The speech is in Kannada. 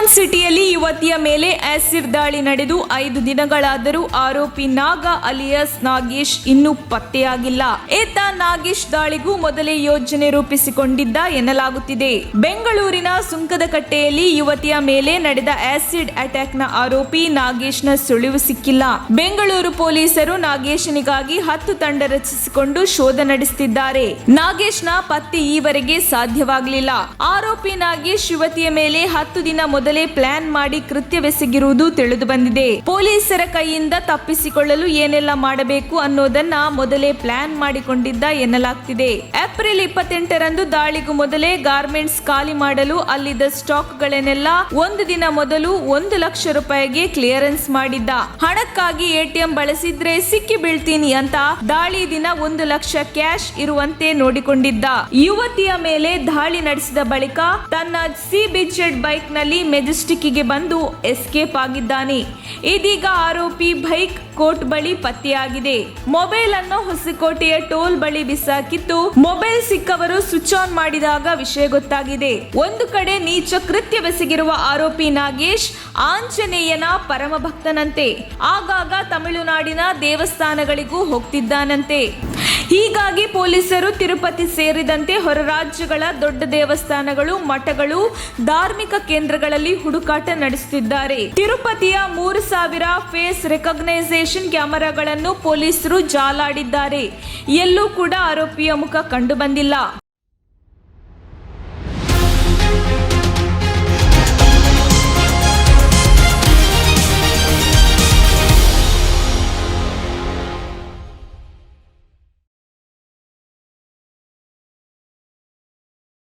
ಸಿಲಿಕಾನ್ ಸಿಟಿಯಲ್ಲಿ ಯುವತಿಯ ಮೇಲೆ ಆಸಿಡ್ ದಾಳಿ ನಡೆದು 5 ದಿನಗಳಾದರೂ ಆರೋಪಿ ನಾಗ ಅಲಿಯಾಸ್ ನಾಗೇಶ್ ಇನ್ನೂ ಪತ್ತೆಯಾಗಿಲ್ಲ. ಈತ ನಾಗೇಶ್ ದಾಳಿಗೂ ಮೊದಲೇ ಯೋಜನೆ ರೂಪಿಸಿಕೊಂಡಿದ್ದ ಎನ್ನಲಾಗುತ್ತಿದೆ. ಬೆಂಗಳೂರಿನ ಸುಂಕದಕಟ್ಟೆಯಲ್ಲಿ ಯುವತಿಯ ಮೇಲೆ ನಡೆದ ಆಸಿಡ್ ಅಟ್ಯಾಕ್ನ ಆರೋಪಿ ನಾಗೇಶ್ನ ಸುಳಿವು ಸಿಕ್ಕಿಲ್ಲ. ಬೆಂಗಳೂರು ಪೊಲೀಸರು ನಾಗೇಶನಿಗಾಗಿ 10 ತಂಡ ರಚಿಸಿಕೊಂಡು ಶೋಧ ನಡೆಸುತ್ತಿದ್ದಾರೆ. ನಾಗೇಶ್ನ ಪತ್ತೆ ಈವರೆಗೆ ಸಾಧ್ಯವಾಗಲಿಲ್ಲ. ಆರೋಪಿ ನಾಗೇಶ್ ಯುವತಿಯ ಮೇಲೆ 10 ದಿನ ಮೊದಲೇ ಪ್ಲಾನ್ ಮಾಡಿ ಕೃತ್ಯವೆಸಗಿರುವುದು ತಿಳಿದು ಬಂದಿದೆ. ಪೊಲೀಸರ ಕೈಯಿಂದ ತಪ್ಪಿಸಿಕೊಳ್ಳಲು ಏನೆಲ್ಲ ಮಾಡಬೇಕು ಅನ್ನೋದನ್ನ ಮೊದಲೇ ಪ್ಲಾನ್ ಮಾಡಿಕೊಂಡಿದ್ದ ಎನ್ನಲಾಗ್ತಿದೆ. ಏಪ್ರಿಲ್ 28ರಂದು ದಾಳಿಗೂ ಮೊದಲೇ ಗಾರ್ಮೆಂಟ್ಸ್ ಖಾಲಿ ಮಾಡಲು ಅಲ್ಲಿದ್ದ ಸ್ಟಾಕ್ಗಳನ್ನೆಲ್ಲ 1 ದಿನ ಮೊದಲು 1 ಲಕ್ಷ ರೂಪಾಯಿಗೆ ಕ್ಲಿಯರೆನ್ಸ್ ಮಾಡಿದ್ದ. ಹಣಕ್ಕಾಗಿ ಎಟಿಎಂ ಬಳಸಿದ್ರೆ ಸಿಕ್ಕಿ ಬೀಳ್ತೀನಿ ಅಂತ ದಾಳಿ ದಿನ 1 ಲಕ್ಷ ಕ್ಯಾಶ್ ಇರುವಂತೆ ನೋಡಿಕೊಂಡಿದ್ದ. ಯುವತಿಯ ಮೇಲೆ ದಾಳಿ ನಡೆಸಿದ ಬಳಿಕ ತನ್ನ ಸಿ-ಬಿಜೆಡ್ ಬೈಕ್ ನಲ್ಲಿ ಮೆಜೆಸ್ಟಿಕ್ಗೆ ಬಂದು ಎಸ್ಕೇಪ್ ಆಗಿದ್ದಾನೆ. ಇದೀಗ ಆರೋಪಿ ಬೈಕ್ ಕೋರ್ಟ್ ಬಳಿ ಪತ್ತೆಯಾಗಿದೆ. ಮೊಬೈಲ್ ಅನ್ನು ಹೊಸಕೋಟೆಯ ಟೋಲ್ ಬಳಿ ಬಿಸಾಕಿದ್ದು, ಮೊಬೈಲ್ ಸಿಕ್ಕವರು ಸ್ವಿಚ್ ಆನ್ ಮಾಡಿದಾಗ ವಿಷಯ ಗೊತ್ತಾಗಿದೆ. ಒಂದು ಕಡೆ ನೀಚ ಕೃತ್ಯವೆಸಗಿರುವ ಆರೋಪಿ ನಾಗೇಶ್ ಆಂಜನೇಯನ ಪರಮ ಭಕ್ತನಂತೆ. ಆಗಾಗ ತಮಿಳುನಾಡಿನ ದೇವಸ್ಥಾನಗಳಿಗೂ ಹೋಗ್ತಿದ್ದಾನಂತೆ. ಹೀಗಾಗಿ ಪೊಲೀಸರು ತಿರುಪತಿ ಸೇರಿದಂತೆ ಹೊರ ರಾಜ್ಯಗಳ ದೊಡ್ಡ ದೇವಸ್ಥಾನಗಳು, ಮಠಗಳು, ಧಾರ್ಮಿಕ ಕೇಂದ್ರಗಳಲ್ಲಿ ಹುಡುಕಾಟ ನಡೆಸುತ್ತಿದ್ದಾರೆ. ತಿರುಪತಿಯ 3000 ಫೇಸ್ ರೆಕಗ್ನೈಸೇಷನ್ ಕ್ಯಾಮೆರಾಗಳನ್ನು ಪೊಲೀಸರು ಜಾಲಾಡಿದ್ದಾರೆ. ಎಲ್ಲೂ ಕೂಡ ಆರೋಪಿಯ ಮುಖ ಕಂಡು ಬಂದಿಲ್ಲ.